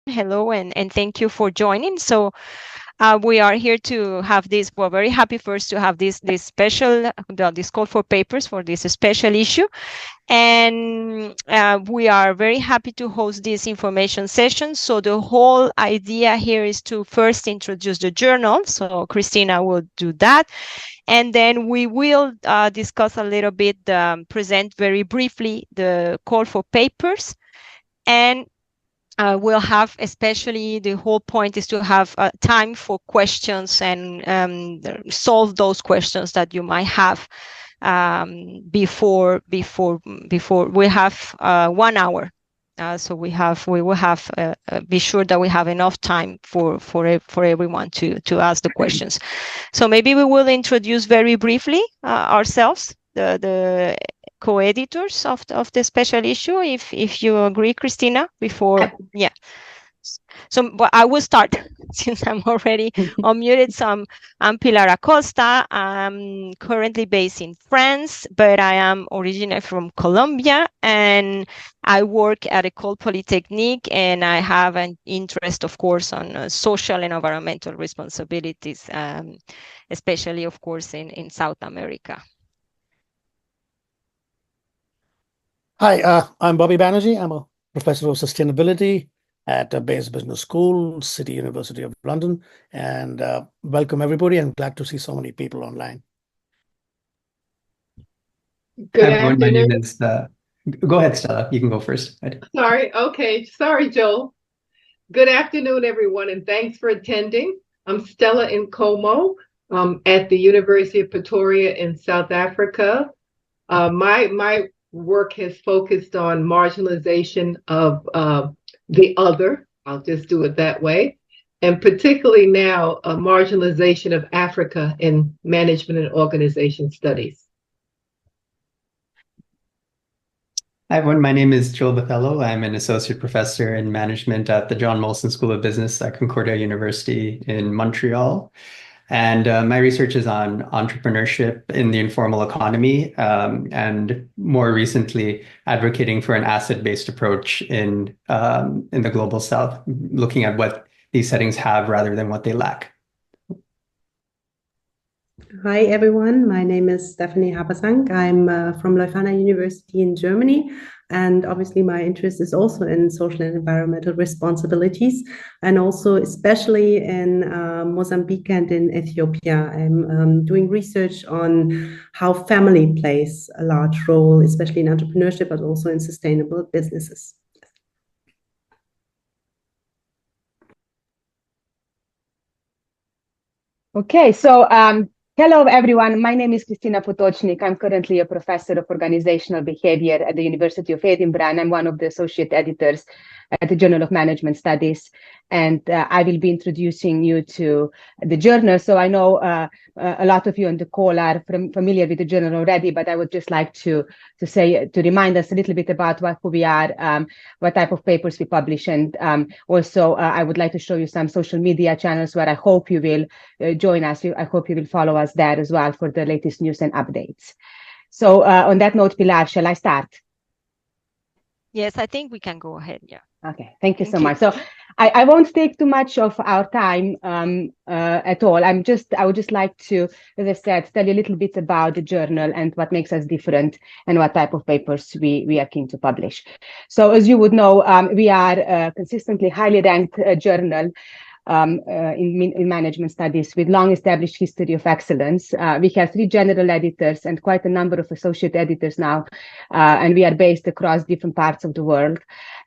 Hello, and thank you for joining. So we are here to have this. We're very happy first to have this special, this call for papers for this special issue. And we are very happy to host this information session. So the whole idea here is to first introduce the journal. So Kristina will do that. And then we will discuss a little bit, present very briefly the call for papers. And we'll have, especially the whole point is to have time for questions and solve those questions that you might have before we have 1 hour. So we will have be sure that we have enough time for everyone to ask the questions. So maybe we will introduce very briefly ourselves, the co-editors of the special issue, if you agree, Kristina, before. Yeah. So I will start since I'm already unmuted. So I'm Pilar Acosta. I'm currently based in France, but I am originally from Colombia, and I work at École Polytechnique, and I have an interest, of course, on social and environmental responsibilities, especially, of course, in South America. Hi, I'm bobby.banerjee. I'm a professor of sustainability at Bayes Business School, City University of London, and welcome everybody. I'm glad to see so many people online. Good afternoon. My name is, go ahead, Stella. You can go first. Sorry. Okay. Sorry, Joel. Good afternoon, everyone, and thanks for attending. I'm Stella Nkomo at the University of Pretoria in South Africa. My work has focused on marginalization of the other, I'll just do it that way, and particularly now marginalization of Africa in management and organization studies. Hi, everyone. My name is Joel Bothello. I'm an associate professor in management at the John Molson School of Business at Concordia University in Montreal. And my research is on entrepreneurship in the informal economy, and more recently advocating for an asset-based approach in the global South, looking at what these settings have rather than what they lack. Hi, everyone. My name is Stefanie.habersang. I'm from Leuphana University in Germany. And obviously, my interest is also in social and environmental responsibilities, and also especially in Mozambique and in Ethiopia. I'm doing research on how family plays a large role, especially in entrepreneurship, but also in sustainable businesses. Okay, so hello, everyone. My name is Kristina Potočnik. I'm currently a professor of organizational behavior at the University of Edinburgh, and I'm one of the associate editors at the Journal of Management Studies. And I will be introducing you to the journal. So I know a lot of you on the call are familiar with the journal already, but I would just like to remind us a little bit about who we are, what type of papers we publish, and also I would like to show you some social media channels where I hope you will join us. I hope you will follow us there as well for the latest news and updates. So on that note, Pilar, shall I start? Yes, I think we can go ahead. Yeah. Okay, thank you so much. So I won't take too much of our time at all. I would just like to, as I said, tell you a little bit about the journal and what makes us different and what type of papers we are keen to publish. So as you would know, we are a consistently highly ranked journal in management studies with long established history of excellence. We have 3 general editors and quite a number of associate editors now, and we are based across different parts of the world.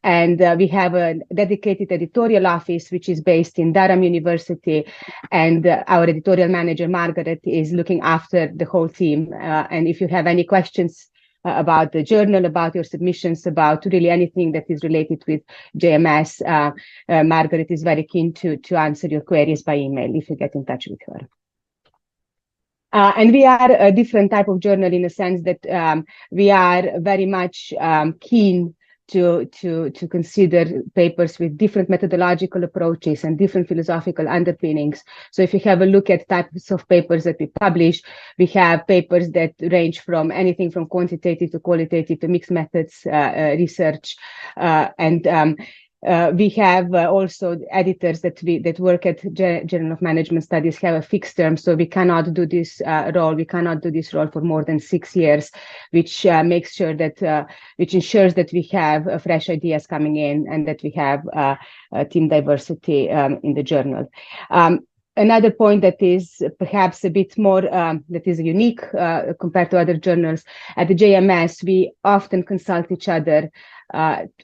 And we have a dedicated editorial office, which is based in Durham University. And our editorial manager, Margaret, is looking after the whole team. And if you have any questions about the journal, about your submissions, about really anything that is related with JMS, Margaret is very keen to answer your queries by email if you get in touch with her. And we are a different type of journal in the sense that we are very much keen to consider papers with different methodological approaches and different philosophical underpinnings. So if you have a look at types of papers that we publish, we have papers that range from anything from quantitative to qualitative to mixed methods research. And We have also editors that work at Journal of Management Studies have a fixed term, so we cannot do this role. We cannot do this role for more than 6 years, which makes sure that which ensures that we have fresh ideas coming in and that we have team diversity in the journal. Another point that is perhaps a bit more that is unique compared to other journals, at the JMS, we often consult each other,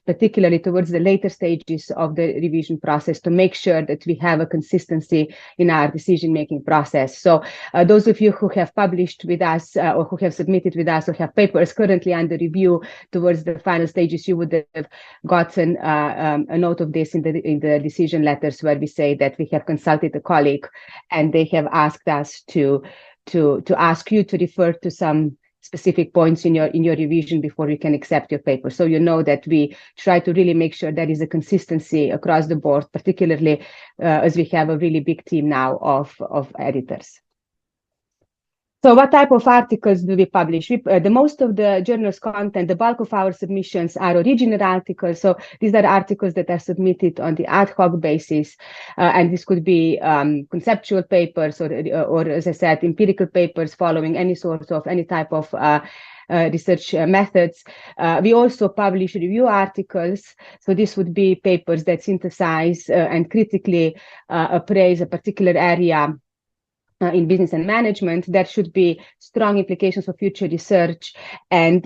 particularly towards the later stages of the revision process, to make sure that we have a consistency in our decision-making process. So those of you who have published with us or who have submitted with us or have papers currently under review towards the final stages, you would have gotten a note of this in the decision letters, where we say that we have consulted a colleague and they have asked us to ask you to refer to some specific points in your revision before we can accept your paper. So you know that we try to really make sure there is a consistency across the board, particularly as we have a really big team now of editors. So what type of articles do we publish? The most of the journal's content, the bulk of our submissions are original articles. So these are articles that are submitted on the ad hoc basis. And this could be conceptual papers or, as I said, empirical papers following any type of research methods. We also publish review articles. So this would be papers that synthesize and critically appraise a particular area in business and management. There should be strong implications for future research. And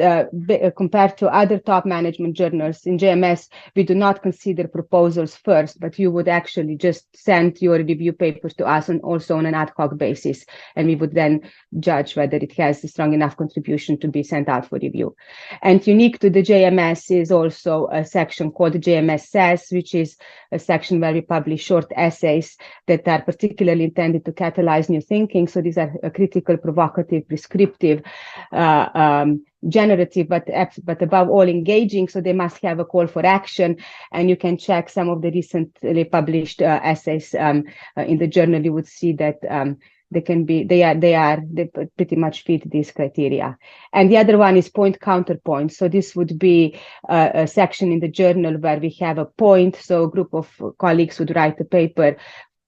compared to other top management journals in JMS, we do not consider proposals first, but you would actually just send your review papers to us and also on an ad hoc basis. And we would then judge whether it has a strong enough contribution to be sent out for review. And unique to the JMS is also a section called JMS Says, which is a section where we publish short essays that are particularly intended to catalyze new thinking. So these are critical, provocative, prescriptive, generative, but above all engaging. So they must have a call for action. And you can check some of the recently published essays in the journal. You would see that they pretty much fit these criteria. And the other one is point counterpoint. So this would be a section in the journal where we have a point. So a group of colleagues would write a paper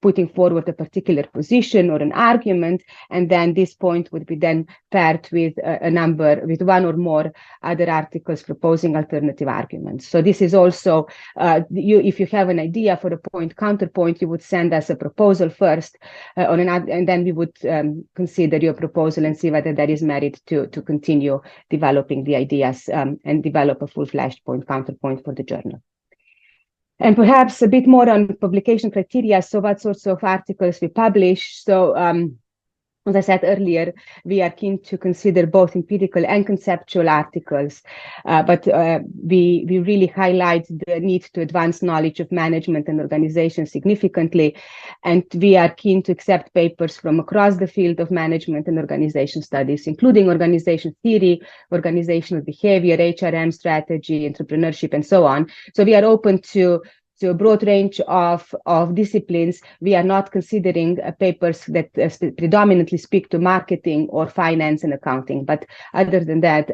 putting forward a particular position or an argument, and then this point would be then paired with with one or more other articles proposing alternative arguments. So this is also, if you have an idea for a point counterpoint, you would send us a proposal first, and then we would consider your proposal and see whether there is merit to continue developing the ideas and develop a full-fledged point counterpoint for the journal. And perhaps a bit more on publication criteria. So what sorts of articles we publish. So as I said earlier, we are keen to consider both empirical and conceptual articles, but we really highlight the need to advance knowledge of management and organization significantly. And we are keen to accept papers from across the field of management and organization studies, including organization theory, organizational behavior, HRM strategy, entrepreneurship, and so on. So we are open to a broad range of disciplines. We are not considering papers that predominantly speak to marketing or finance and accounting. But other than that,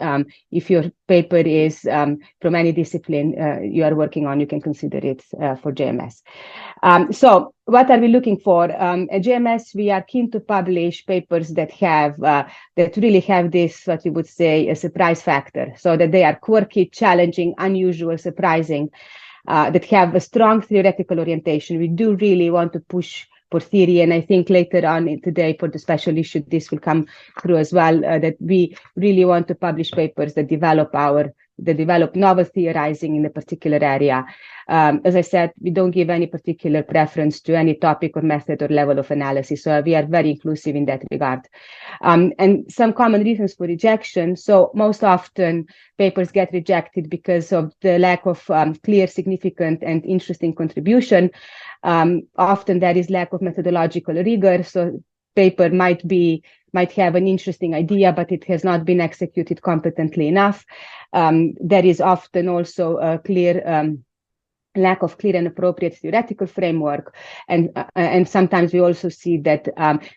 if your paper is from any discipline you are working on, you can consider it for JMS. So what are we looking for? At JMS, we are keen to publish papers that really have this, what we would say, a surprise factor, so that they are quirky, challenging, unusual, surprising, that have a strong theoretical orientation. We do really want to push for theory, and I think later on today for the special issue, this will come through as well, that we really want to publish papers that develop novel theorizing in a particular area. As I said, we don't give any particular preference to any topic or method or level of analysis. So we are very inclusive in that regard. And some common reasons for rejection. So most often papers get rejected because of the lack of clear, significant, and interesting contribution. Often there is lack of methodological rigor. So paper might have an interesting idea, but it has not been executed competently enough. There is often also a clear lack of clear and appropriate theoretical framework, and sometimes we also see that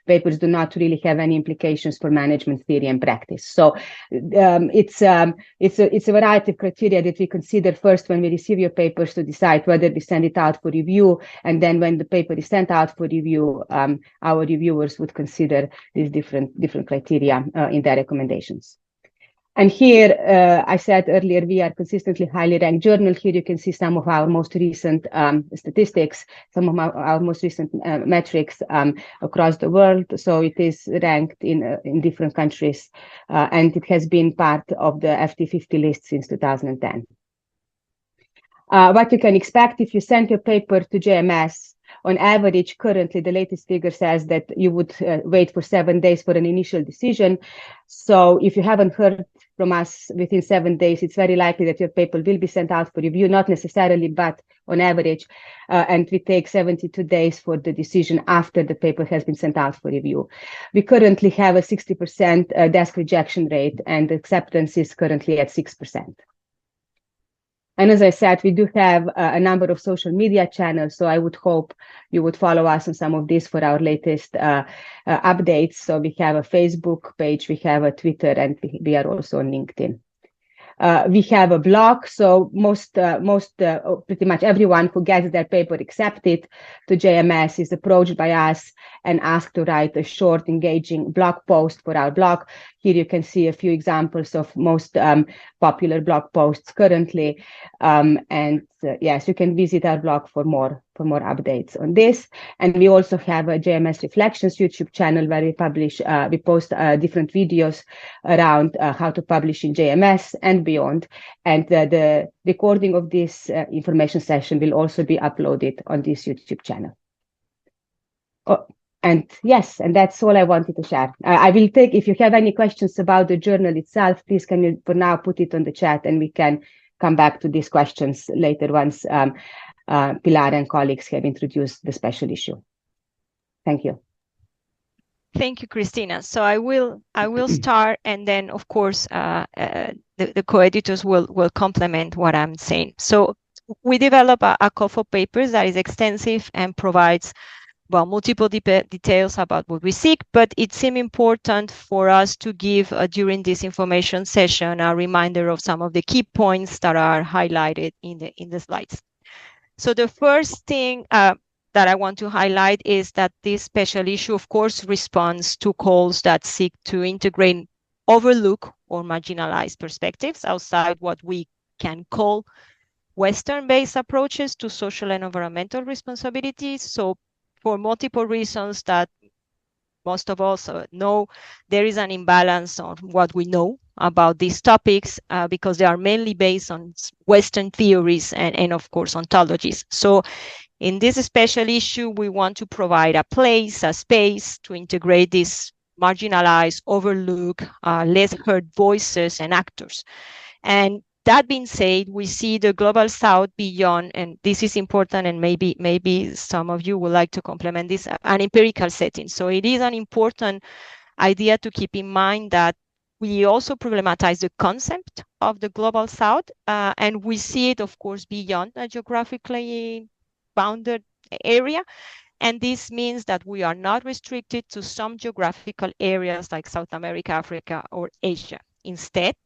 papers do not really have any implications for management theory and practice. So it's a variety of criteria that we consider first when we receive your papers to decide whether we send it out for review, and then when the paper is sent out for review, our reviewers would consider these different criteria in their recommendations. And here, I said earlier, we are consistently highly ranked journal. Here you can see some of our most recent statistics, some of our most recent metrics across the world. So it is ranked in different countries, and it has been part of the FT50 list since 2010. What you can expect if you send your paper to JMS, on average, currently, the latest figure says that you would wait for 7 days for an initial decision. So if you haven't heard from us within 7 days, it's very likely that your paper will be sent out for review, not necessarily, but on average. And we take 72 days for the decision after the paper has been sent out for review. We currently have a 60% desk rejection rate, and acceptance is currently at 6%. And as I said, we do have a number of social media channels, so I would hope you would follow us on some of these for our latest updates. So we have a Facebook page, we have a Twitter, and we are also on LinkedIn. We have a blog, so pretty much everyone who gets their paper accepted to JMS is approached by us and asked to write a short, engaging blog post for our blog. Here you can see a few examples of most popular blog posts currently. Yes, you can visit our blog for more updates on this. And we also have a JMS Reflections YouTube channel where we post different videos around how to publish in JMS and beyond. And the recording of this information session will also be uploaded on this YouTube channel. And yes, and that's all I wanted to share. I will take, if you have any questions about the journal itself, please can you for now put it on the chat, and we can come back to these questions later once Pilar and colleagues have introduced the special issue. Thank you. Thank you, Kristina. So I will start, and then of course the co-editors will complement what I'm saying. So we develop a call for papers that is extensive and provides multiple details about what we seek, but it seemed important for us to give during this information session a reminder of some of the key points that are highlighted in the slides. So the first thing that I want to highlight is that this special issue, of course, responds to calls that seek to integrate overlook or marginalized perspectives outside what we can call Western-based approaches to social and environmental responsibilities. So for multiple reasons that most of us know, there is an imbalance on what we know about these topics because they are mainly based on Western theories and of course, ontologies. So in this special issue, we want to provide a place, a space to integrate these marginalized, overlooked, less heard voices and actors. And that being said, we see the Global South beyond, and this is important, and maybe some of you would like to complement this, an empirical setting. So it is an important idea to keep in mind that we also problematize the concept of the Global South, and we see it, of course, beyond a geographically bounded area. And this means that we are not restricted to some geographical areas like South America, Africa, or Asia. Instead,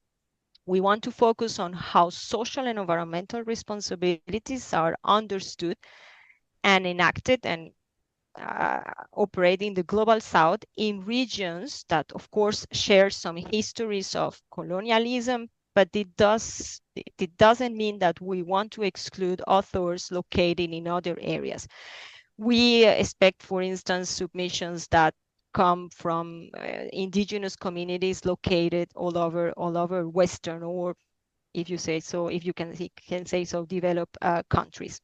we want to focus on how social and environmental responsibilities are understood and enacted and operate in the Global South in regions that, of course, share some histories of colonialism, but it doesn't mean that we want to exclude authors located in other areas. We expect, for instance, submissions that come from indigenous communities located all over Western, or if you can say so, developed countries.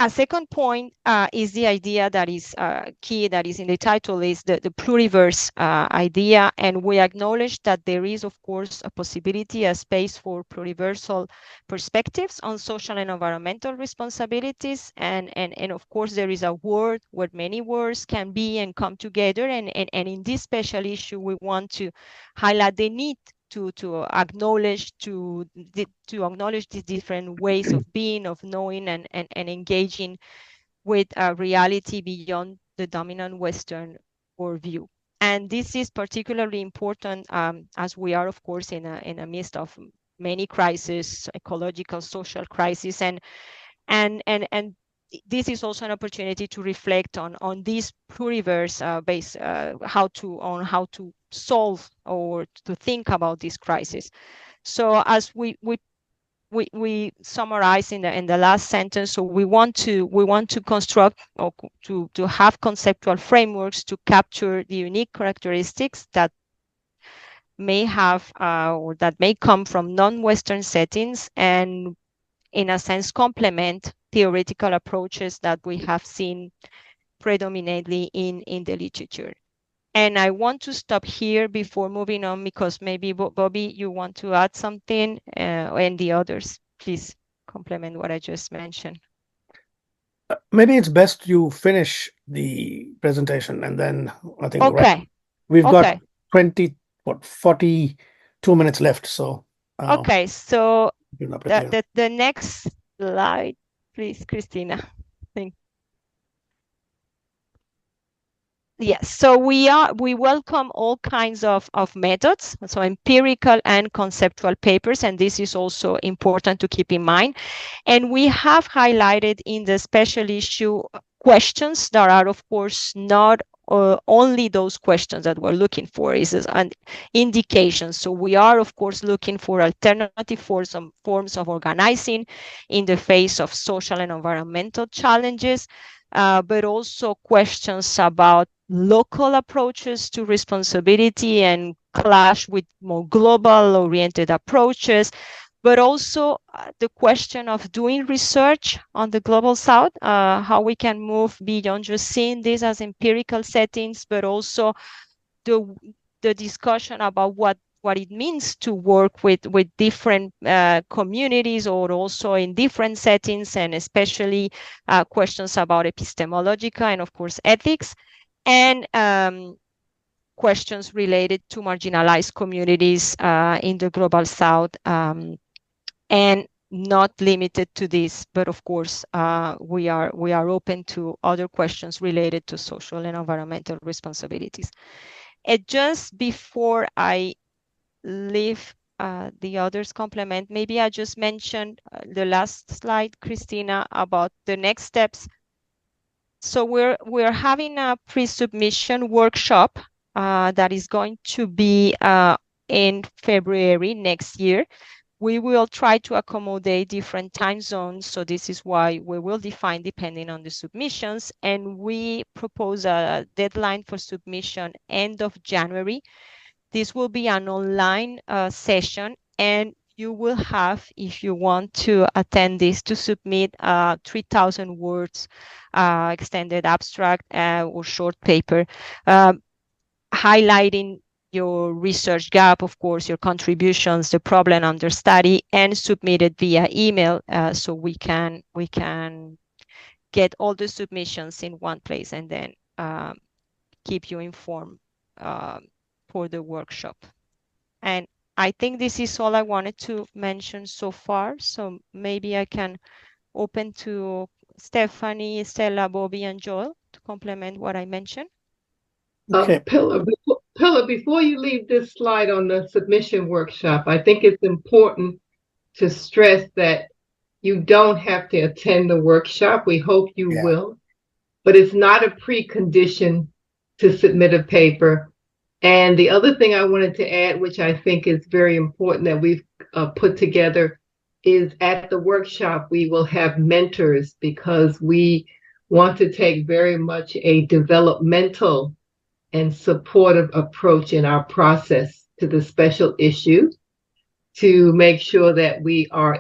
A second point is the idea that is key, that is in the title, is the pluriverse idea. And we acknowledge that there is, of course, a possibility, a space for pluriversal perspectives on social and environmental responsibilities. And of course, there is a world where many words can be and come together. And in this special issue, we want to highlight the need to acknowledge these different ways of being, of knowing, and engaging with a reality beyond the dominant Western worldview. And this is particularly important as we are, of course, in a midst of many crises, ecological, social crises, and this is also an opportunity to reflect on this pluriverse base, how to solve or to think about this crisis. So as we summarize in the last sentence, so we want to construct or to have conceptual frameworks to capture the unique characteristics that may have or that may come from non-Western settings, and in a sense complement theoretical approaches that we have seen predominantly in the literature. And I want to stop here before moving on, because maybe Bobby, you want to add something, and the others, please complement what I just mentioned. Maybe it's best you finish the presentation, and then I think okay, we've got 42 minutes left. So okay, so the next slide, please, Kristina. Yes, so we welcome all kinds of methods, so empirical and conceptual papers, and this is also important to keep in mind. And we have highlighted in the special issue questions that are, of course, not only those questions that we're looking for, is an indication. So we are, of course, looking for alternative forms of organizing in the face of social and environmental challenges, but also questions about local approaches to responsibility and clash with more global oriented approaches, but also the question of doing research on the global south, how we can move beyond just seeing this as empirical settings, but also the discussion about what it means to work with different communities, or also in different settings, and especially questions about epistemological and, of course, ethics, and questions related to marginalized communities in the global south, and not limited to this, but of course we are open to other questions related to social and environmental responsibilities. And just before I leave the others complement, maybe I just mentioned the last slide, Kristina, about the next steps. So we're having a pre-submission workshop that is going to be in February next year. We will try to accommodate different time zones, so this is why we will define depending on the submissions, and we propose a deadline for submission end of January. This will be an online session, and you will have, if you want to attend this, to submit 3,000 words extended abstract or short paper, highlighting your research gap, of course, your contributions, the problem under study, and submit it via email, so we can get all the submissions in one place, and then keep you informed for the workshop. And I think this is all I wanted to mention so far. So maybe I can open to Stephanie, Stella, Bobby, and Joel to complement what I mentioned. Okay. Pilar, before you leave this slide on the submission workshop, I think it's important to stress that you don't have to attend the workshop. We hope you will, but it's not a precondition to submit a paper. And the other thing I wanted to add, which I think is very important that we've put together, is at the workshop we will have mentors, because we want to take very much a developmental and supportive approach in our process to the special issue, to make sure that we are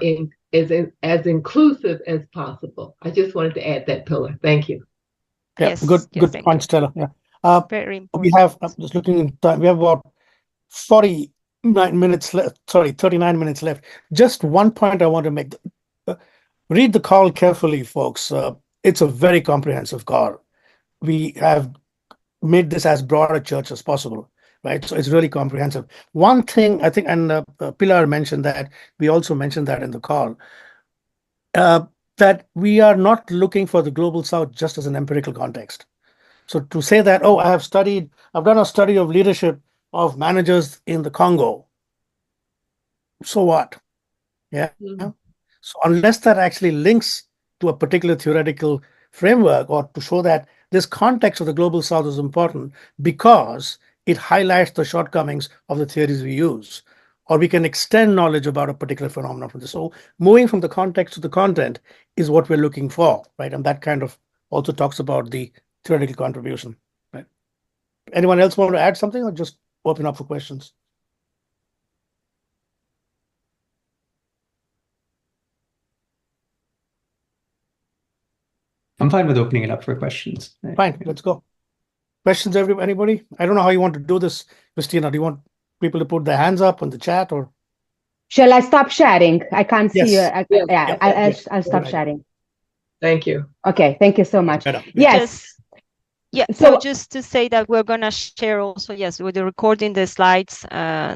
as inclusive as possible. I just wanted to add that, Pilar. Thank you. Yeah, Yes, good point, Stella. Yeah. Very important. We have, I'm just looking in time, we have about 49 minutes left. Sorry, 39 minutes left. Just one point I want to make. Read the call carefully, folks. It's a very comprehensive call. We have made this as broad a church as possible. right? So it's really comprehensive. One thing I think, and Pilar mentioned that, we also mentioned that in the call, that we are not looking for the Global South just as an empirical context. So to say that, oh, I've done a study of leadership of managers in the Congo. So what? Yeah. Mhm. So unless that actually links to a particular theoretical framework, or to show that this context of the Global South is important because it highlights the shortcomings of the theories we use, or we can extend knowledge about a particular phenomenon from this. So moving from the context to the content is what we're looking for, right? And that kind of also talks about the theoretical contribution, right? Anyone else want to add something, or just open up for questions? I'm fine with opening it up for questions. Fine, let's go. Questions, anybody? I don't know how you want to do this, Kristina. Do you want people to put their hands up on the chat, or? Shall I stop sharing? I can't see you. Yes. Yeah, I'll stop sharing. Thank you. Okay, thank you so much. Yes. Yeah, so just to say that we're going to share also, yes, with the recording the slides.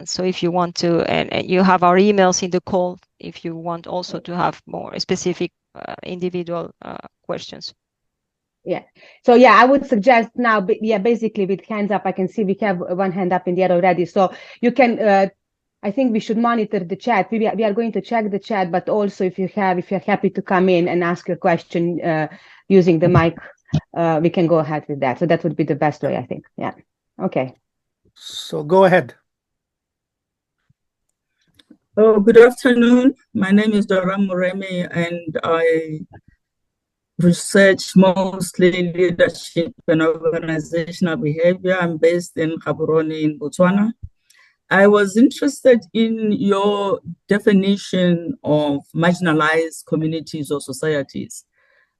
So if you want to, and you have our emails in the call, if you want also to have more specific individual questions. Yeah. So yeah, I would suggest now, basically with hands up, I can see we have one hand up in the air already. So you can, I think we should monitor the chat. We are going to check the chat, but also if you're happy to come in and ask your question using the mic, we can go ahead with that. So that would be the best way, I think. Yeah. Okay. So go ahead. Oh, good afternoon. My name is Dora Muremi, and I research mostly leadership and organizational behavior. I'm based in Gaborone in Botswana. I was interested in your definition of marginalized communities or societies,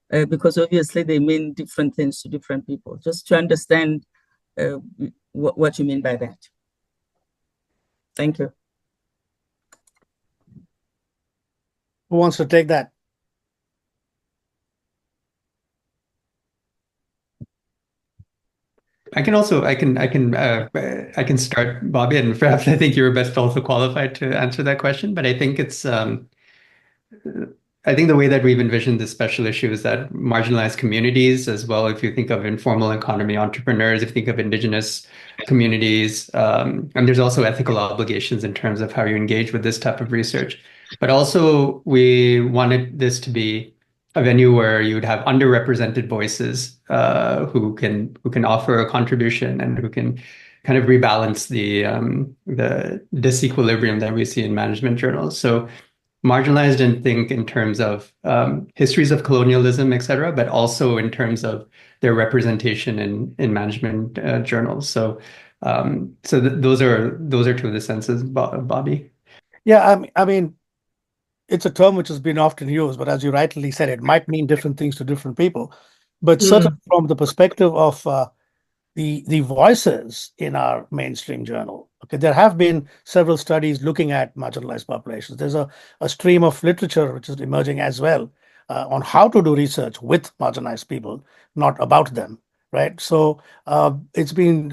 because obviously they mean different things to different people. Just to understand what you mean by that. Thank you. Who wants to take that? I can start, Bobby, and perhaps I think you're best also qualified to answer that question. But I think I think the way that we've envisioned this special issue is that marginalized communities as well, if you think of informal economy entrepreneurs, if you think of indigenous communities, and there's also ethical obligations in terms of how you engage with this type of research. But also we wanted this to be a venue where you would have underrepresented voices who can offer a contribution and who can kind of rebalance the disequilibrium that we see in management journals. So marginalized, and think in terms of histories of colonialism, et cetera, but also in terms of their representation in management journals. So those are two of the senses, Bobby. Yeah, I mean, it's a term which has been often used, but as you rightly said, it might mean different things to different people. But certainly from the perspective of the voices in our mainstream journal, okay, there have been several studies looking at marginalized populations. There's a stream of literature which is emerging as well on how to do research with marginalized people, not about them, right? So it's been,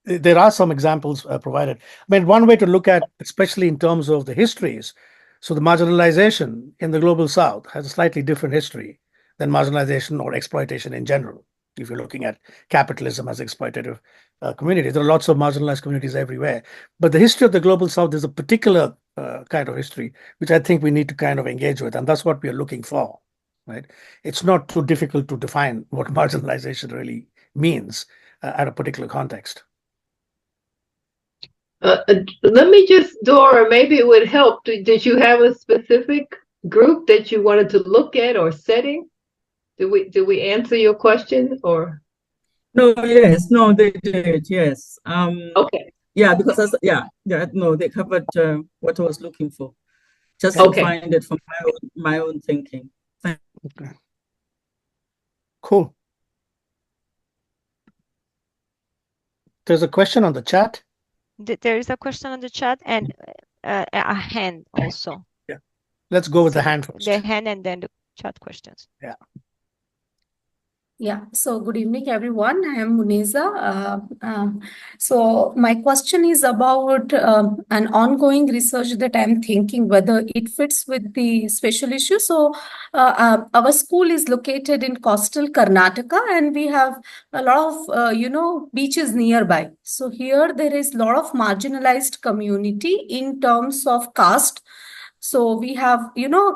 there are some examples provided. I mean, one way to look at, especially in terms of the histories, so the marginalization in the Global South has a slightly different history than marginalization or exploitation in general. If you're looking at capitalism as exploitative community, there are lots of marginalized communities everywhere. But the history of the Global South is a particular kind of history, which I think we need to kind of engage with. And that's what we are looking for, right? It's not too difficult to define what marginalization really means at a particular context. Let me just, Dora, maybe it would help. Did you have a specific group that you wanted to look at or setting? Did we answer your question or? No, yes, no, they did, yes. Okay. Yeah, because no, they covered what I was looking for. Just to find it from my own thinking. Okay. Cool. There's a question on the chat. There is a question on the chat and a hand also. Yeah. Let's go with the hand first. The hand and then the chat questions. Yeah. Yeah, so good evening, everyone. I am Muneza. So my question is about an ongoing research that I'm thinking whether it fits with the special issue. So our school is located in coastal Karnataka, and we have a lot of, beaches nearby. So here there is a lot of marginalized community in terms of caste. So we have,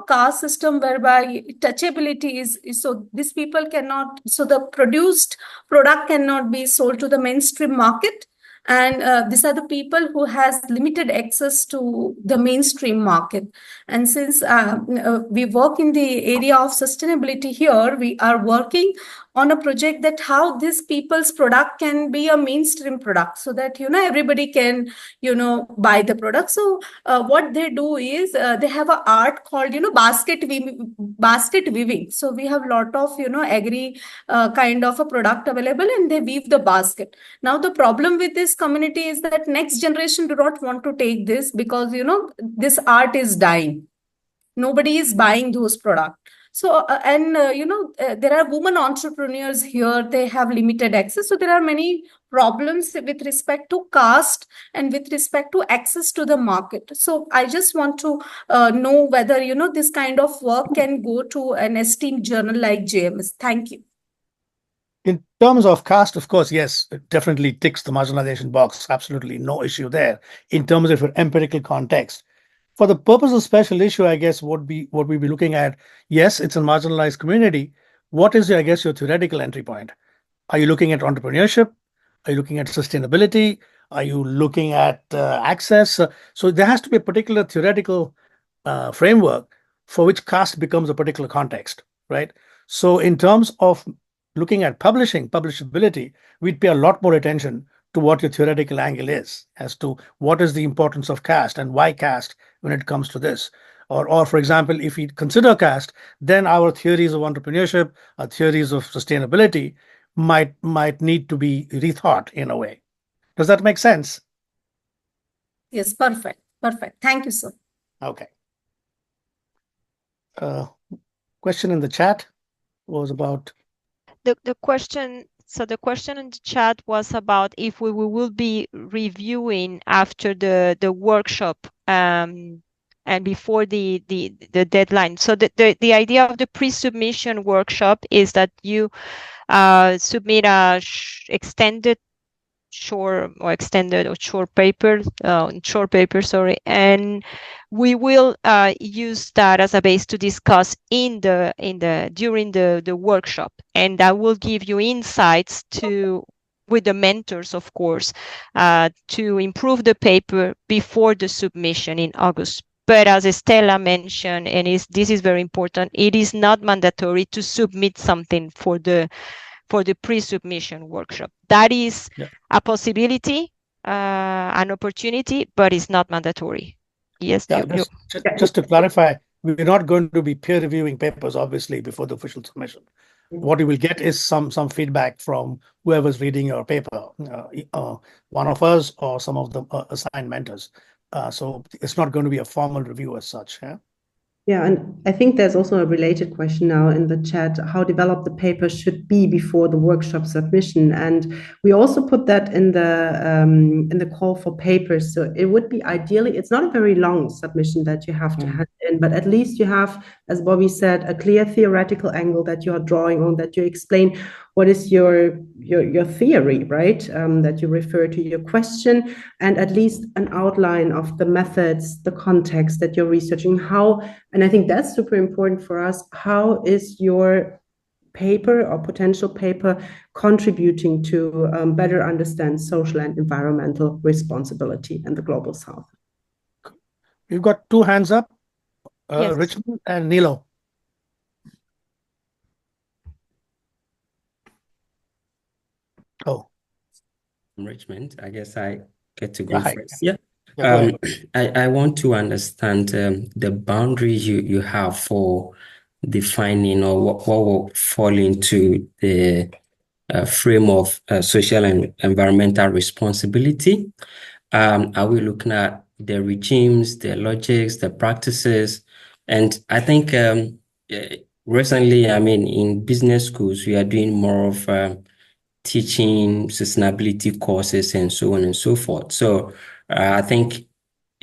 caste system whereby touchability is so these people cannot, so the produced product cannot be sold to the mainstream market. And these are the people who has limited access to the mainstream market. And since we work in the area of sustainability here, we are working on a project that how these people's product can be a mainstream product so that, everybody can, buy the product. So what they do is they have an art called basket weaving. So we have a lot of agri kind of a product available, and they weave the basket. Now the problem with this community is that next generation do not want to take this because this art is dying. Nobody is buying those products. So there are women entrepreneurs here. They have limited access. So there are many problems with respect to caste and with respect to access to the market. So I just want to know whether this kind of work can go to an esteemed journal like JMS. Thank you. In terms of caste, of course, yes, it definitely ticks the marginalization box. Absolutely no issue there. In terms of your empirical context, for the purpose of special issue, I guess what we be looking at, yes, it's a marginalized community. What is, your theoretical entry point? Are you looking at entrepreneurship? Are you looking at sustainability? Are you looking at access? So there has to be a particular theoretical framework for which caste becomes a particular context, right? So in terms of looking at publishability, we'd pay a lot more attention to what your theoretical angle is as to what is the importance of caste and why caste when it comes to this. Or for example, if we consider caste, then our theories of entrepreneurship, our theories of sustainability might need to be rethought in a way. Does that make sense? Yes, perfect. Thank you, sir. Okay. Question in the chat was about the question. So the question in the chat was about if we will be reviewing after the workshop and before the deadline. So the idea of the pre-submission workshop is that you submit a extended short paper, and we will use that as a base to discuss during the workshop, and that will give you insights with the mentors, of course, to improve the paper before the submission in August. But as Stella mentioned, and this is very important, it is not mandatory to submit something for the pre-submission workshop. That is a possibility, an opportunity, but it's not mandatory. Yes. Just to clarify, we're not going to be peer reviewing papers, obviously, before the official submission. What you will get is some feedback from whoever's reading your paper, one of us or some of the assigned mentors. So it's not going to be a formal review as such. Yeah. Yeah, and I think there's also a related question now in the chat, how developed the paper should be before the workshop submission. And we also put that in the call for papers. So it would be ideally, it's not a very long submission that you have to hand in, but at least you have, as Bobby said, a clear theoretical angle that you are drawing on, that you explain what is your theory, right? That you refer to your question, and at least an outline of the methods, the context that you're researching, how, and I think that's super important for us, how is your paper or potential paper contributing to better understand social and environmental responsibility in the Global South? We've got two hands up, yes. Richmond and Nilo. Oh, Richmond, I guess I get to go first. Yeah. I want to understand the boundary you have for defining or what will fall into the frame of social and environmental responsibility. Are we looking at the regimes, the logics, the practices? And I think recently, I mean, in business schools, we are doing more of teaching sustainability courses and so on and so forth. So I think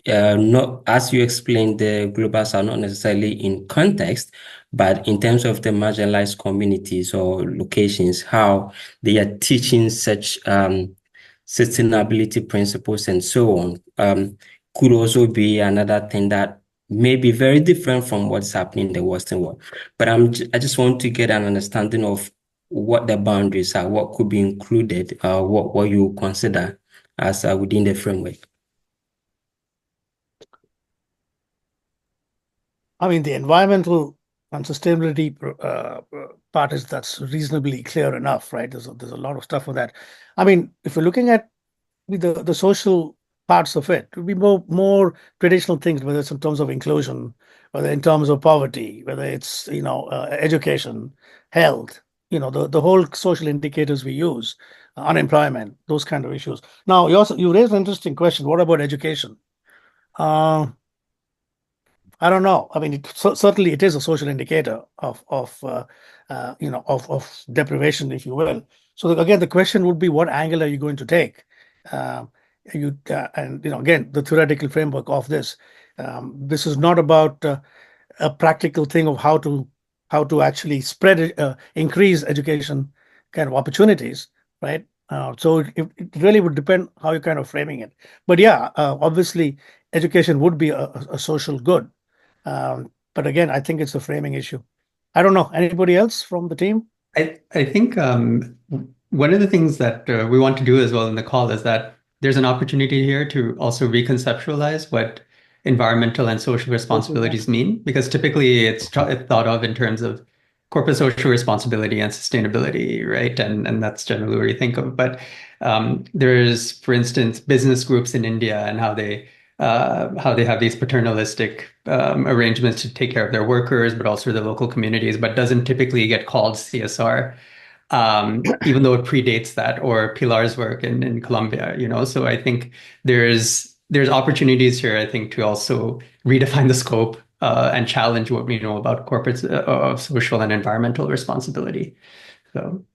not as you explained, the globals are not necessarily in context, but in terms of the marginalized communities or locations, how they are teaching such sustainability principles and so on, could also be another thing that may be very different from what's happening in the Western world. But I just want to get an understanding of what the boundaries are, what could be included, what you consider as within the framework. I mean, the environmental and sustainability part is that's reasonably clear enough, right? There's a lot of stuff for that. I mean, if we're looking at the social parts of it, it would be more traditional things, whether it's in terms of inclusion, whether in terms of poverty, whether it's education, health, the whole social indicators we use, unemployment, those kind of issues. Now, you raised an interesting question. What about education? I don't know. I mean, certainly it is a social indicator of deprivation, if you will. So again, the question would be, what angle are you going to take? Again, the theoretical framework of this. This is not about a practical thing of how to actually increase education kind of opportunities, right? So it really would depend how you're kind of framing it. But yeah, obviously, education would be a social good. But again, I think it's a framing issue. I don't know. Anybody else from the team? I think one of the things that we want to do as well in the call is that there's an opportunity here to also reconceptualize what environmental and social responsibilities mean, because typically it's thought of in terms of corporate social responsibility and sustainability, right? And that's generally what we think of. But there's, for instance, business groups in India and how they have these paternalistic arrangements to take care of their workers, but also the local communities, but doesn't typically get called CSR, even though it predates that, or Pilar's work in Colombia, So I think there's opportunities here, I think, to also redefine the scope and challenge what we know about corporate social and environmental responsibility. So.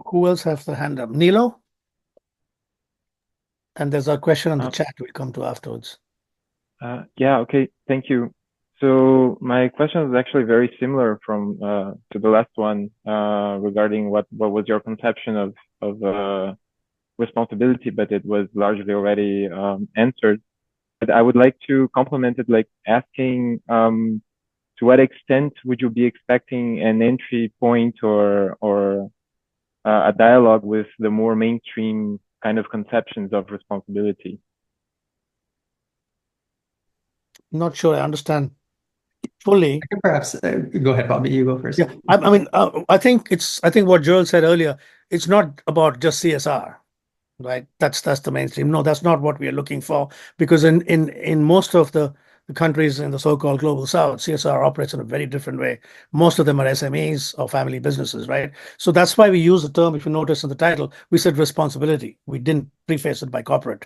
Who else has the hand up? Nilo? And there's a question on the chat we'll come to afterwards. Yeah, okay, thank you. So my question is actually very similar to the last one regarding what was your conception of responsibility, but it was largely already answered. But I would like to complement it, like asking to what extent would you be expecting an entry point or a dialogue with the more mainstream kind of conceptions of responsibility? Not sure I understand fully. Perhaps go ahead, Bobby. You go first. Yeah, I mean, I think what Joel said earlier. It's not about just CSR, right? That's the mainstream. No, that's not what we are looking for, because in most of the countries in the so-called global south, CSR operates in a very different way. Most of them are SMEs or family businesses, right? So that's why we use the term, if you notice in the title, we said responsibility. We didn't preface it by corporate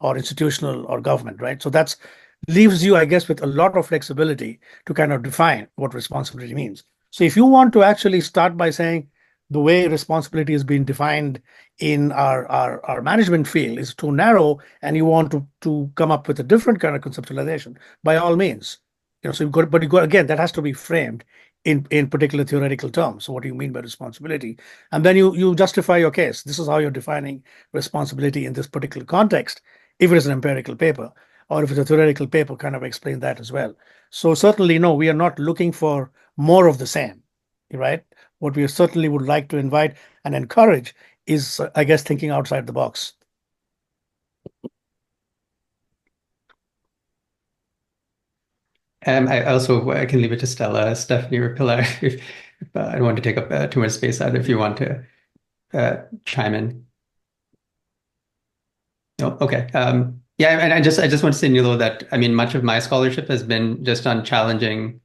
or institutional or government, right? So that's leaves you, I guess, with a lot of flexibility to kind of define what responsibility means. So if you want to actually start by saying the way responsibility is being defined in our management field is too narrow, and you want to come up with a different kind of conceptualization, by all means. So you've got, again, that has to be framed in particular theoretical terms. So what do you mean by responsibility? And then you justify your case. This is how you're defining responsibility in this particular context, if it is an empirical paper. Or if it's a theoretical paper, kind of explain that as well. So certainly, no, we are not looking for more of the same, right? What we certainly would like to invite and encourage is, I guess, thinking outside the box. I can leave it to Stella, Stephanie, or Pilar if I don't want to take up too much space either. If you want to chime in. No, okay. Yeah, and I just want to say, Nilo, that I mean, much of my scholarship has been just on challenging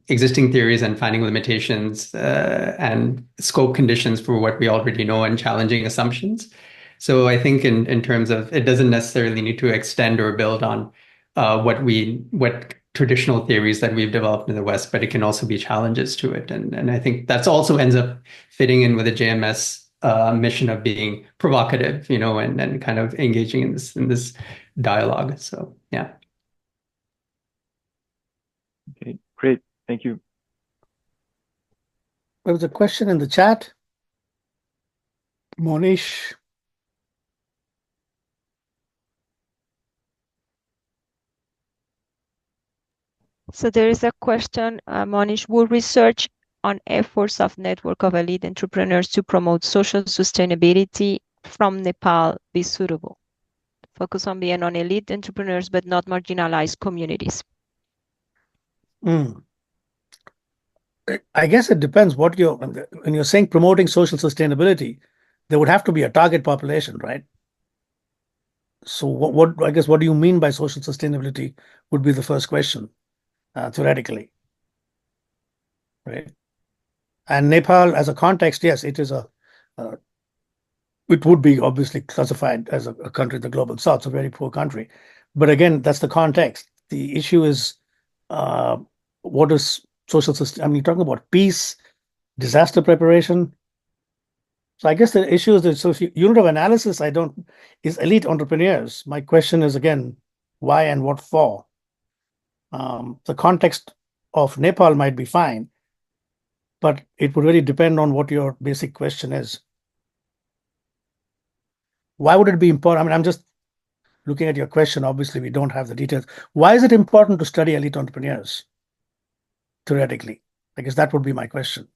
existing theories and finding limitations and scope conditions for what we already know, and challenging assumptions. So I think in terms of, it doesn't necessarily need to extend or build on what traditional theories that we've developed in the West, but it can also be challenges to it. And I think that's also ends up fitting in with the JMS mission of being provocative, and kind of engaging in this dialogue. So yeah. Okay, great. Thank you. There was a question in the chat. Monish. So there is a question, Monish, will research on efforts of network of elite entrepreneurs to promote social sustainability from Nepal be suitable? Focus on being on elite entrepreneurs, but not marginalized communities. I guess it depends what when you're saying promoting social sustainability, there would have to be a target population, right? So what do you mean by social sustainability would be the first question, theoretically, right? And Nepal as a context, yes, it would be obviously classified as a country in the global south, a very poor country. But again, that's the context. The issue is what is social system? I mean, you're talking about peace, disaster preparation. So I guess the issue is that, so if unit of analysis, is elite entrepreneurs. My question is again, why and what for? The context of Nepal might be fine, but it would really depend on what your basic question is. Why would it be important? I mean, I'm just looking at your question. Obviously, we don't have the details. Why is it important to study elite entrepreneurs? Theoretically, I guess that would be my question.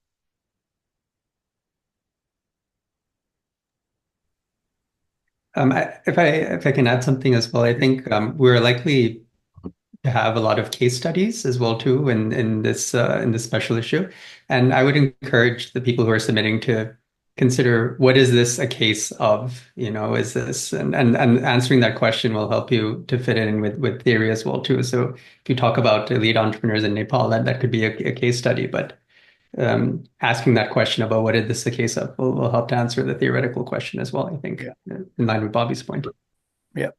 If I can add something as well, I think we're likely to have a lot of case studies as well too in this special issue, and I would encourage the people who are submitting to consider what is this a case of, is this, and answering that question will help you to fit in with theory as well too. So if you talk about elite entrepreneurs in Nepal, that could be a case study, but asking that question about what is this the case of will help to answer the theoretical question as well, I think, in line with Bobby's point. Yeah.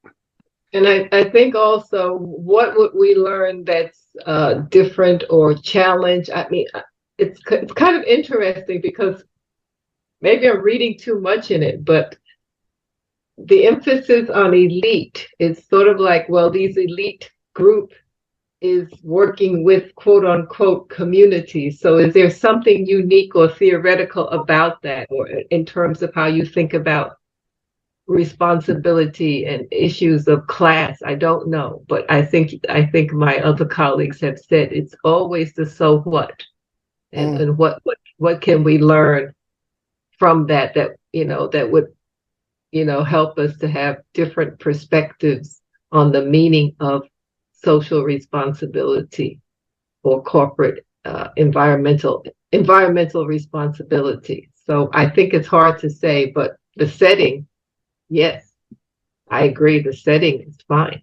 And I think also, what would we learn that's different or challenge? I mean, it's kind of interesting because maybe I'm reading too much in it, but the emphasis on elite is sort of like, well, these elite group is working with quote unquote communities. So is there something unique or theoretical about that, or in terms of how you think about responsibility and issues of class? I don't know, but I think my other colleagues have said it's always the so what, and what can we learn from that would help us to have different perspectives on the meaning of social responsibility or corporate environmental responsibility. So I think it's hard to say, but the setting, yes, I agree, the setting is fine.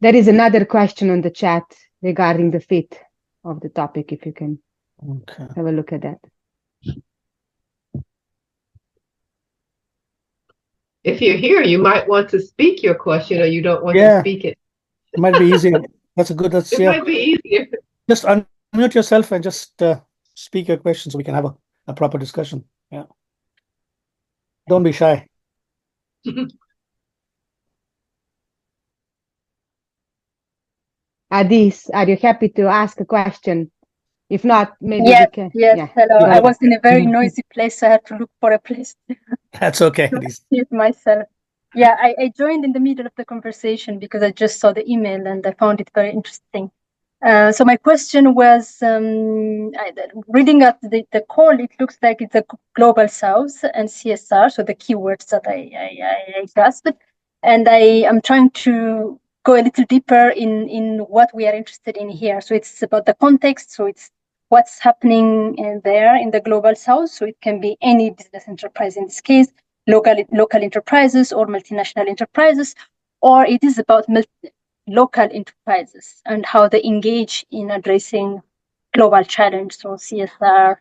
There is another question on the chat regarding the fit of the topic, if you can have a look at that. If you're here, you might want to speak your question, or you don't want to speak it. It might be easier. It might be easier. Just unmute yourself and just speak your question so we can have a proper discussion. Yeah. Don't be shy. Adis, are you happy to ask a question? If not, maybe we can. Yes, hello. I was in a very noisy place, so I had to look for a place. That's okay. Mute myself. Yeah, I joined in the middle of the conversation because I just saw the email and I found it very interesting. So my question was, reading at the call, it looks like it's a global south and CSR, so the keywords that I grasped. And I am trying to go a little deeper in what we are interested in here. So it's about the context, so it's what's happening there in the global south. So it can be any business enterprise in this case, local enterprises or multinational enterprises, or it is about local enterprises and how they engage in addressing global challenge. So CSR,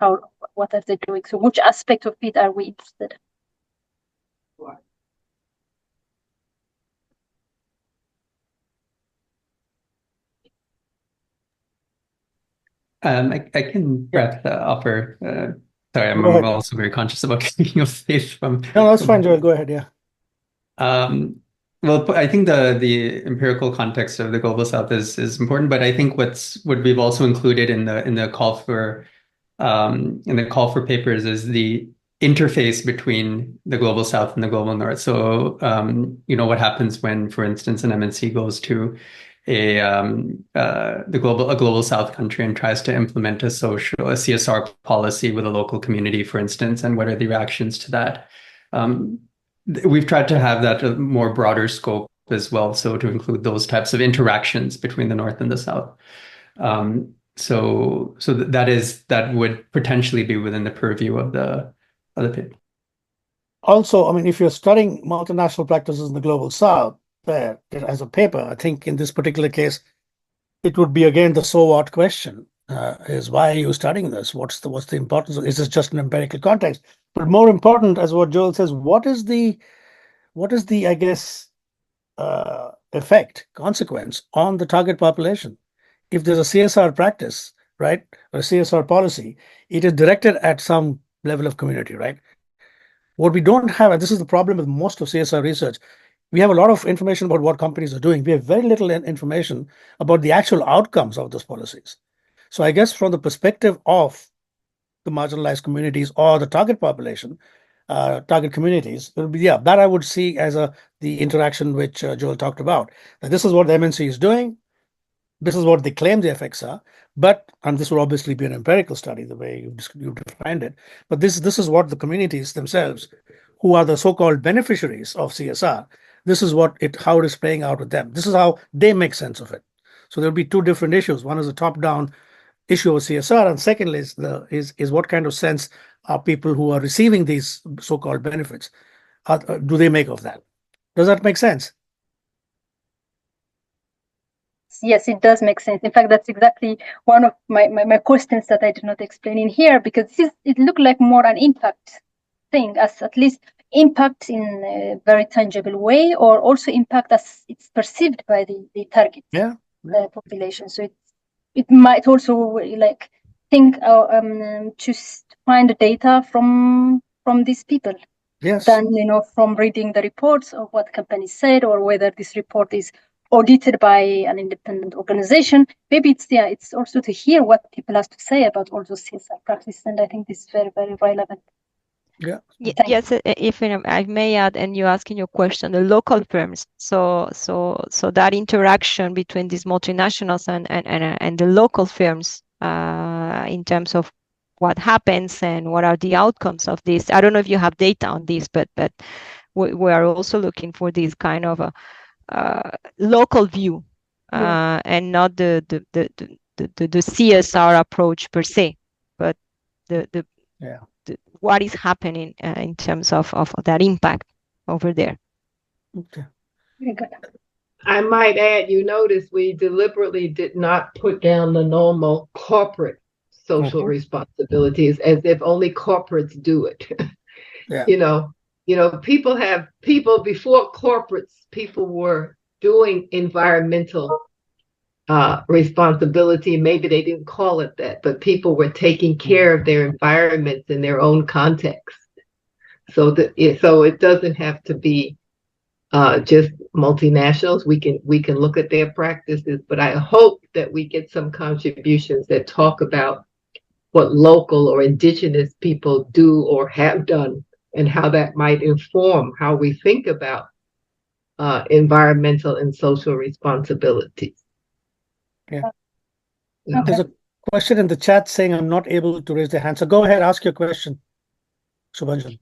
what are they doing? So which aspect of it are we interested in? I can perhaps offer. Sorry, I'm also very conscious about keeping your face from. No, that's fine, Joel. Go ahead. Yeah. Well, I think the empirical context of the global south is important, but I think what we've also included in the call for papers is the interface between the global south and the global north. So what happens when, for instance, an MNC goes to a global south country and tries to implement a CSR policy with a local community, for instance, and what are the reactions to that? We've tried to have that a more broader scope as well, so to include those types of interactions between the north and the south. So that would potentially be within the purview of the paper. Also, I mean, if you're studying multinational practices in the global south, there as a paper, I think in this particular case, it would be again the so what question. Is why are you studying this? What's the importance? Is this just an empirical context? But more important, as what Joel says, what is the I guess effect, consequence on the target population? If there's a CSR practice, right, or a CSR policy, it is directed at some level of community, right? What we don't have, and this is the problem with most of CSR research, we have a lot of information about what companies are doing. We have very little information about the actual outcomes of those policies. So I guess from the perspective of the marginalized communities or the target population, target communities, it will be, that I would see as the interaction which Joel talked about. That this is what the MNC is doing. This is what they claim the effects are, and this will obviously be an empirical study, the way you defined it. But this is what the communities themselves, who are the so-called beneficiaries of CSR, this is how it is playing out with them. This is how they make sense of it. So there'll be two different issues. One is the top-down issue of CSR, and secondly is what kind of sense are people who are receiving these so-called benefits, do they make of that? Does that make sense? Yes, it does make sense. In fact, that's exactly one of my questions that I did not explain in here, because it looked like more an impact thing, as at least impact in a very tangible way, or also impact as it's perceived by the target population. So it might also like think to find the data from these people. Yes. Than from reading the reports of what companies said, or whether this report is audited by an independent organization. Maybe it's also to hear what people have to say about all those CSR practices, and I think this is very, very relevant. Yeah. Yes, if I may add, and you asking your question, the local firms. So that interaction between these multinationals and the local firms in terms of what happens and what are the outcomes of this. I don't know if you have data on this, but we are also looking for this kind of a local view, and not the CSR approach per se, but what is happening in terms of that impact over there. Okay. Very good. I might add, you notice we deliberately did not put down the normal corporate social responsibilities as if only corporates do it. People before corporates, people were doing environmental responsibility. Maybe they didn't call it that, but people were taking care of their environments in their own context. So it doesn't have to be just multinationals. We can look at their practices, but I hope that we get some contributions that talk about what local or indigenous people do or have done, and how that might inform how we think about environmental and social responsibilities. Yeah. There's a question in the chat saying I'm not able to raise the hand. So go ahead, ask your question, Subhanjan.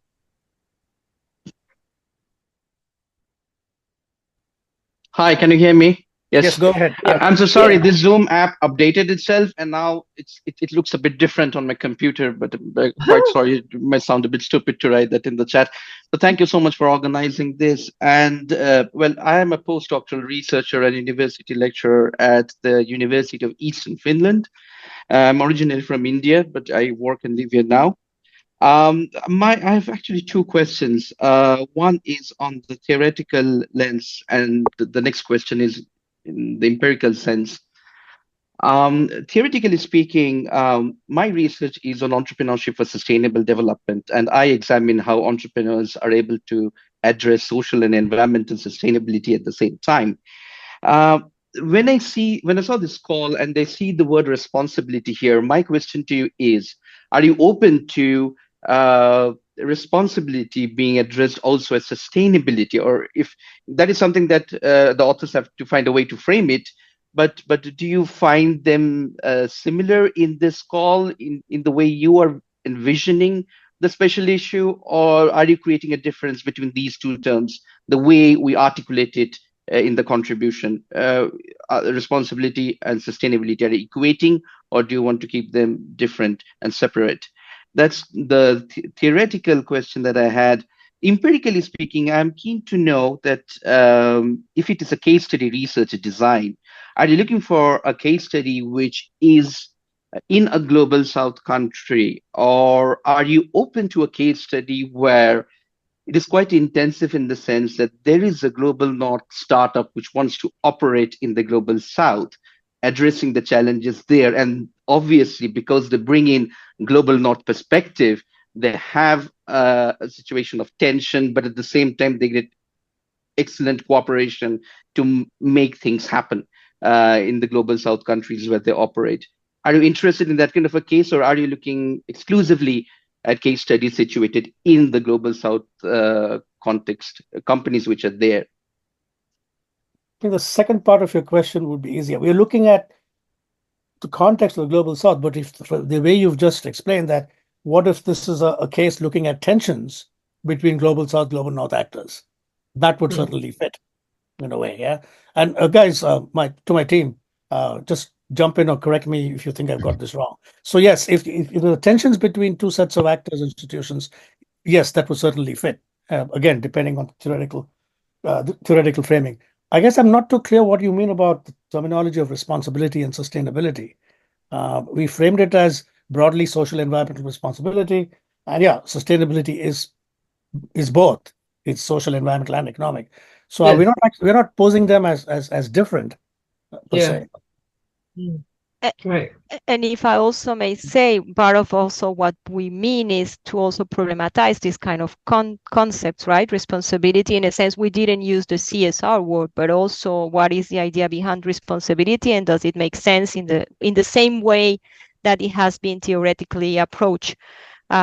Hi, can you hear me? Yes, go ahead. I'm so sorry. This Zoom app updated itself, and now it looks a bit different on my computer. But quite sorry, it might sound a bit stupid to write that in the chat. But thank you so much for organizing this. And well, I am a postdoctoral researcher and university lecturer at the University of Eastern Finland. I'm originally from India, but I work and live here now. I have actually two questions. One is on the theoretical lens, and the next question is in the empirical sense. Theoretically speaking, my research is on entrepreneurship for sustainable development, and I examine how entrepreneurs are able to address social and environmental sustainability at the same time. When I saw this call and I see the word responsibility here, my question to you is, are you open to responsibility being addressed also as sustainability, or if that is something that the authors have to find a way to frame it, but do you find them similar in this call, in the way you are envisioning the special issue, or are you creating a difference between these two terms, the way we articulate it in the contribution? Responsibility and sustainability, are you equating, or do you want to keep them different and separate? That's the theoretical question that I had. Empirically speaking, I'm keen to know that if it is a case study research design, are you looking for a case study which is in a global south country, or are you open to a case study where it is quite intensive in the sense that there is a global north startup which wants to operate in the global south, addressing the challenges there, and obviously because they bring in global north perspective, they have a situation of tension, but at the same time they get excellent cooperation to make things happen in the global south countries where they operate. Are you interested in that kind of a case, or are you looking exclusively at case studies situated in the global south context, companies which are there? I think the second part of your question would be easier. We're looking at the context of the global south, but if the way you've just explained that, what if this is a case looking at tensions between global south, global north actors? That would certainly fit in a way, yeah. And guys, to my team, just jump in or correct me if you think I've got this wrong. So yes, if there are tensions between two sets of actors, institutions, yes, that would certainly fit. Again, depending on theoretical framing. I guess I'm not too clear what you mean about the terminology of responsibility and sustainability. We framed it as broadly social environmental responsibility, and yeah, sustainability is both. It's social, environmental, and economic. So Yes. we're not posing them as different per se. Right. And if I also may say, part of also what we mean is to also problematize this kind of concepts, right? Responsibility, in a sense, we didn't use the CSR word, but also what is the idea behind responsibility, and does it make sense in the same way that it has been theoretically approached? So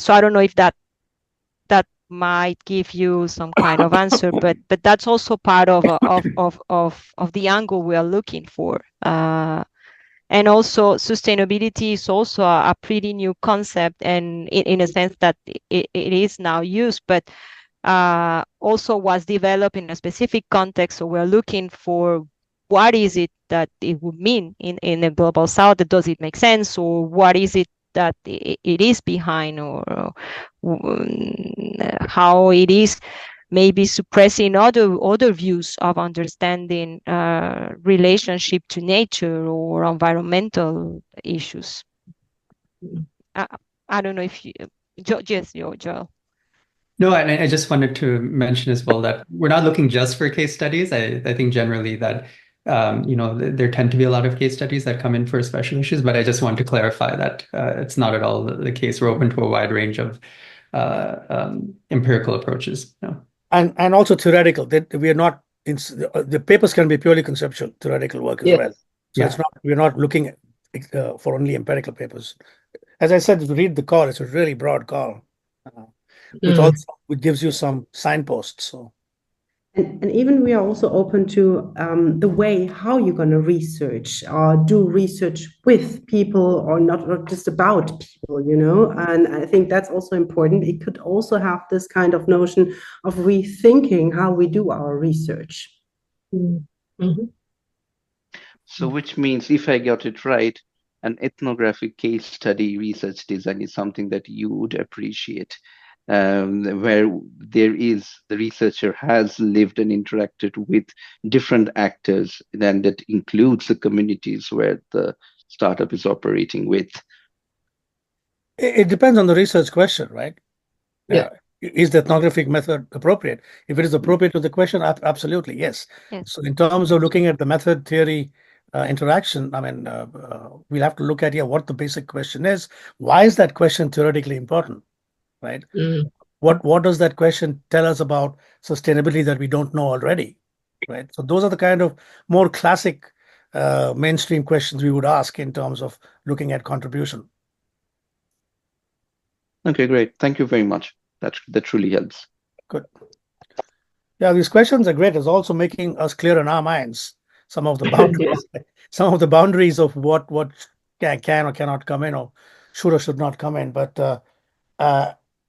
I don't know if that might give you some kind of answer, but that's also part of the angle we are looking for. And also sustainability is also a pretty new concept, and in a sense that it is now used, but also was developed in a specific context. So we're looking for what is it that it would mean in the global south. Does it make sense, or what is it that it is behind, or how it is maybe suppressing other views of understanding relationship to nature or environmental issues. I don't know if you, Joel. No, and I just wanted to mention as well that we're not looking just for case studies. I think generally that there tend to be a lot of case studies that come in for special issues, but I just want to clarify that it's not at all the case. We're open to a wide range of empirical approaches. No. And also theoretical. That we are not the papers can be purely conceptual, theoretical work as well. So it's not, we're not looking for only empirical papers. As I said, if you read the call, it's a really broad call, which gives you some signposts. So. And even we are also open to the way how you're going to research or do research with people, or not just about people, and I think that's also important. It could also have this kind of notion of rethinking how we do our research. So which means, if I got it right, an ethnographic case study research design is something that you would appreciate, where the researcher has lived and interacted with different actors, and that includes the communities where the startup is operating with. It depends on the research question, right? Yeah. Is the ethnographic method appropriate? If it is appropriate to the question, absolutely, yes. Yes. So in terms of looking at the method theory interaction, I mean, we'll have to look at what the basic question is. Why is that question theoretically important, right? What does that question tell us about sustainability that we don't know already, right? So those are the kind of more classic mainstream questions we would ask in terms of looking at contribution. Okay, great. Thank you very much. That truly helps. Good. Yeah, these questions are great. It's also making us clear in our minds some of the boundaries, some of the boundaries of what can or cannot come in, or should or should not come in. But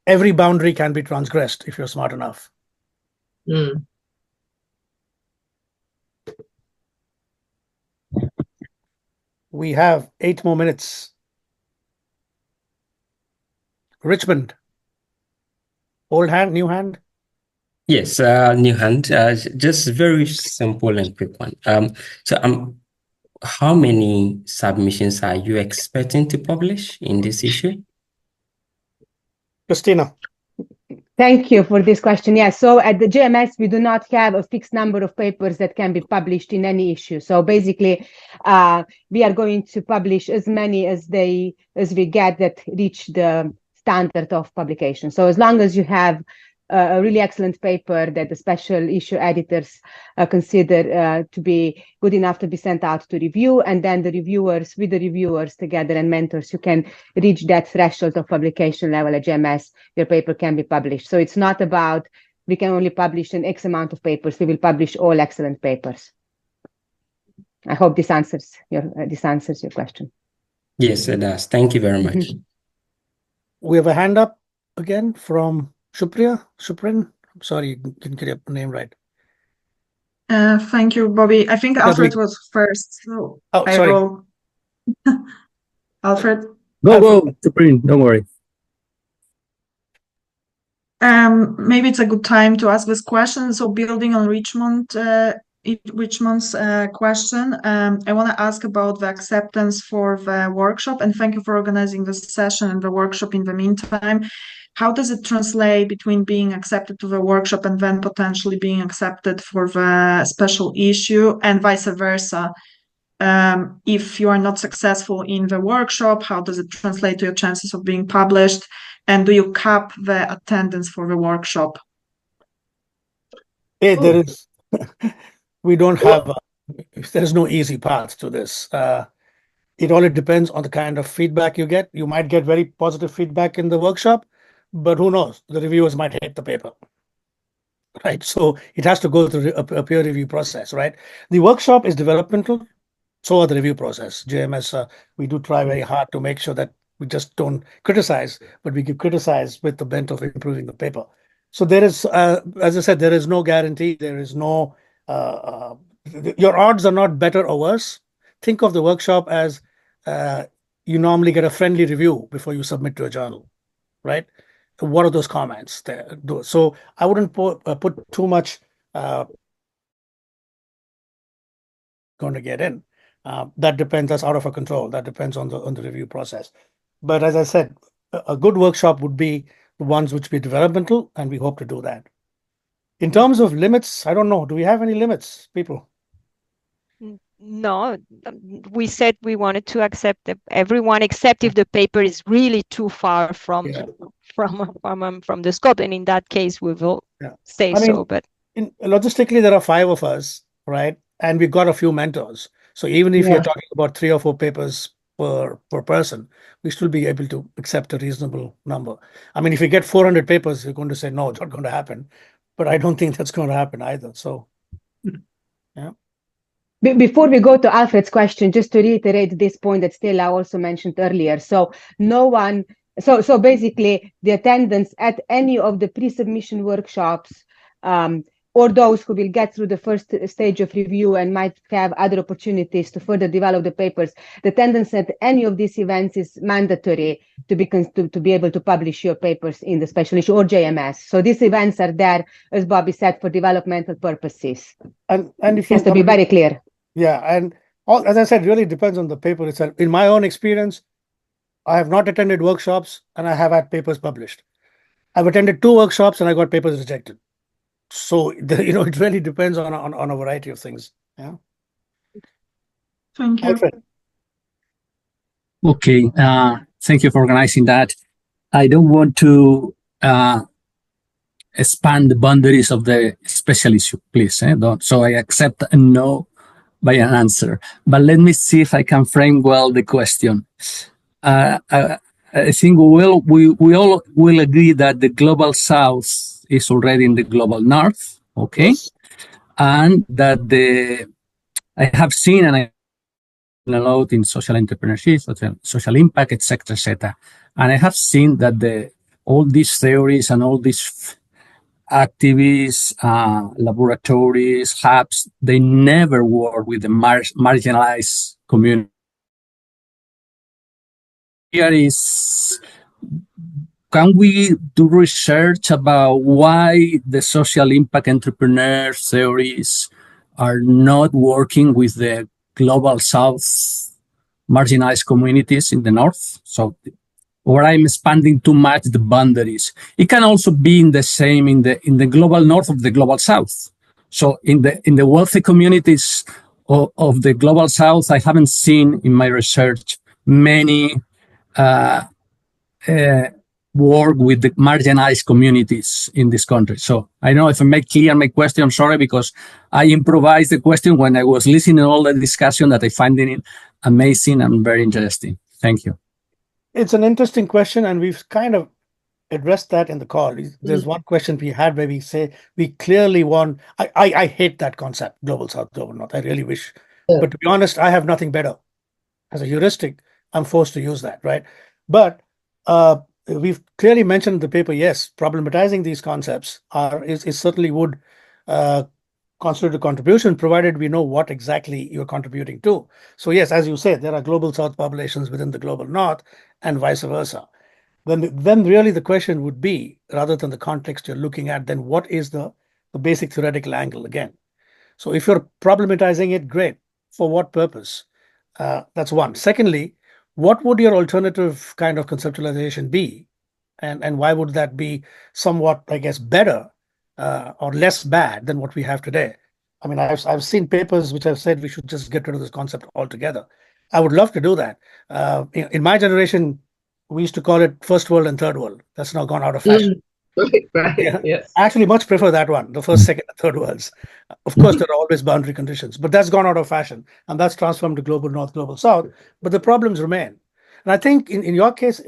every boundary can be transgressed if you're smart enough. We have 8 more minutes. Richmond. Old hand, new hand? Yes, new hand. Just very simple and quick one. How many submissions are you expecting to publish in this issue? Kristina. Thank you for this question. Yeah, so at the GMS, we do not have a fixed number of papers that can be published in any issue. So basically, we are going to publish as many as we get that reach the standard of publication. So as long as you have a really excellent paper that the special issue editors consider to be good enough to be sent out to review, and then the reviewers together and mentors, you can reach that threshold of publication level at GMS, your paper can be published. So it's not about we can only publish an X amount of papers. We will publish all excellent papers. I hope this answers your question. Yes, it does. Thank you very much. We have a hand up again from Shuprin. I'm sorry, didn't get your name right. Thank you, Bobby. I think Alfred was first. So sorry. Will... Alfred? Go, Shuprin, don't worry. Maybe it's a good time to ask this question. So building on Richmond's question, I want to ask about the acceptance for the workshop, and thank you for organizing this session and the workshop in the meantime. How does it translate between being accepted to the workshop and then potentially being accepted for the special issue, and vice versa? If you are not successful in the workshop, how does it translate to your chances of being published? And do you cap the attendance for the workshop? There is. We don't have. There's no easy path to this. It all depends on the kind of feedback you get. You might get very positive feedback in the workshop, but who knows? The reviewers might hate the paper, right? So it has to go through a peer review process, right? The workshop is developmental, so are the review process. JMS, we do try very hard to make sure that we just don't criticize, but we can criticize with the bent of improving the paper. So there is, as I said, there is no guarantee. There is no, your odds are not better or worse. Think of the workshop as you normally get a friendly review before you submit to a journal, right? What are those comments there? So I wouldn't put too much going to get in. That depends. That's out of our control. That depends on the review process. But as I said, a good workshop would be the ones which be developmental, and we hope to do that. In terms of limits, I don't know. Do we have any limits, people? No, we said we wanted to accept everyone, except if the paper is really too far from the scope, and in that case, we will say so. But logistically, there are 5 of us, right? And we've got a few mentors. So even if you're talking about 3 or 4 papers per person, we still be able to accept a reasonable number. I mean, if you get 400 papers, you're going to say, no, it's not going to happen. But I don't think that's going to happen either. So, yeah. Before we go to Alfred's question, just to reiterate this point that Stella also mentioned earlier. So basically the attendance at any of the pre-submission workshops or those who will get through the first stage of review and might have other opportunities to further develop the papers, the tendency at any of these events is mandatory to be able to publish your papers in the special issue or JMS. So these events are there, as Bobby said, for developmental purposes. And if just to be very clear. Yeah, and as I said, really depends on the paper itself. In my own experience, I have not attended workshops and I have had papers published. I've attended 2 workshops and I got papers rejected. So it really depends on a variety of things. Yeah. Thank you. Alfred. Okay. Thank you for organizing that. I don't want to expand the boundaries of the special issue, please. Don't. So I accept a no by an answer. But let me see if I can frame well the question. I think we all will agree that the global south is already in the global north, okay? Yes. And that I have seen and I a lot in social entrepreneurship, social impact, etc., etc. And I have seen that all these theories and all these activities, laboratories, hubs, they never work with the marginalized community. Here is, can we do research about why the social impact entrepreneur theories are not working with the global south marginalized communities in the north? So, or I'm expanding too much the boundaries. It can also be in the same in the global north of the global south. So in the wealthy communities of the global south, I haven't seen in my research many work with the marginalized communities in this country. So I don't know if I make clear my question. I'm sorry, because I improvised the question when I was listening to all the discussion that I find it amazing and very interesting. Thank you. It's an interesting question, and we've kind of addressed that in the call. There's one question we had where we say we clearly want, I hate that concept, global south, global north. I really wish. Yeah. But to be honest, I have nothing better. As a heuristic, I'm forced to use that, right? But we've clearly mentioned in the paper, yes, problematizing these concepts is certainly would constitute a contribution, provided we know what exactly you're contributing to. So yes, as you said, there are global south populations within the global north and vice versa. Then really the question would be, rather than the context you're looking at, then what is the basic theoretical angle again? So if you're problematizing it, great. For what purpose? That's one. Secondly, what would your alternative kind of conceptualization be? And why would that be somewhat, I guess, better or less bad than what we have today? I mean, I've seen papers which have said we should just get rid of this concept altogether. I would love to do that. In my generation, we used to call it first world and third world. That's now gone out of fashion. Right. Yeah. Yes. I actually much prefer that one, the first, second, and third worlds. Of course, there are always boundary conditions, but that's gone out of fashion, and that's transformed to global north, global south. But the problems remain. And I think in your case,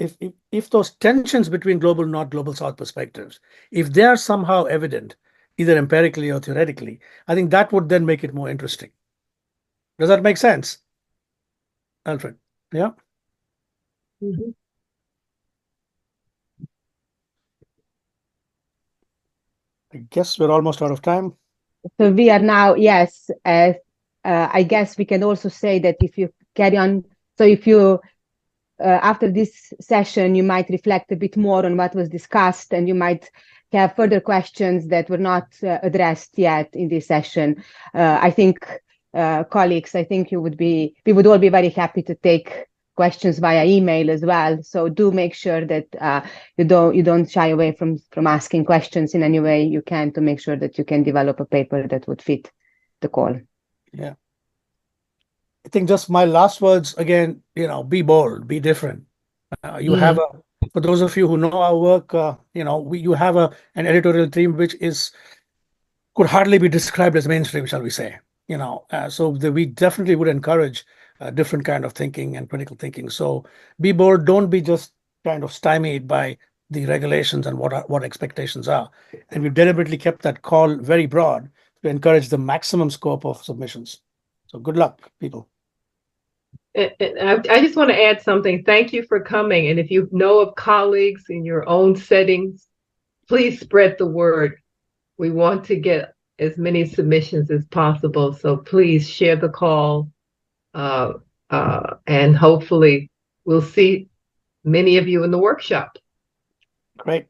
if those tensions between global north, global south perspectives, if they are somehow evident, either empirically or theoretically, I think that would then make it more interesting. Does that make sense, Alfred? Yeah. Mm-hmm. I guess we're almost out of time. So we are now, yes. I guess we can also say that if you carry on, so if you, after this session, you might reflect a bit more on what was discussed, and you might have further questions that were not addressed yet in this session. I think, colleagues, I think we would all be very happy to take questions via email as well. So do make sure that you don't shy away from asking questions in any way you can, to make sure that you can develop a paper that would fit the call. Yeah. I think just my last words again, be bold, be different. You have for those of you who know our work, you have an editorial team which could hardly be described as mainstream, shall we say? So we definitely would encourage different kind of thinking and critical thinking. So be bold. Don't be just kind of stymied by the regulations and what expectations are. And we've deliberately kept that call very broad to encourage the maximum scope of submissions. So good luck, people. I just want to add something. Thank you for coming. And if you know of colleagues in your own settings, please spread the word. We want to get as many submissions as possible. So please share the call, and hopefully we'll see many of you in the workshop. Great.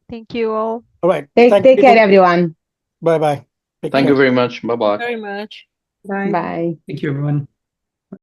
Thank you all. All right. Take care, everyone. Bye-bye. Thank you very much. Bye-bye. Very much. Bye. Bye. Thank you, everyone.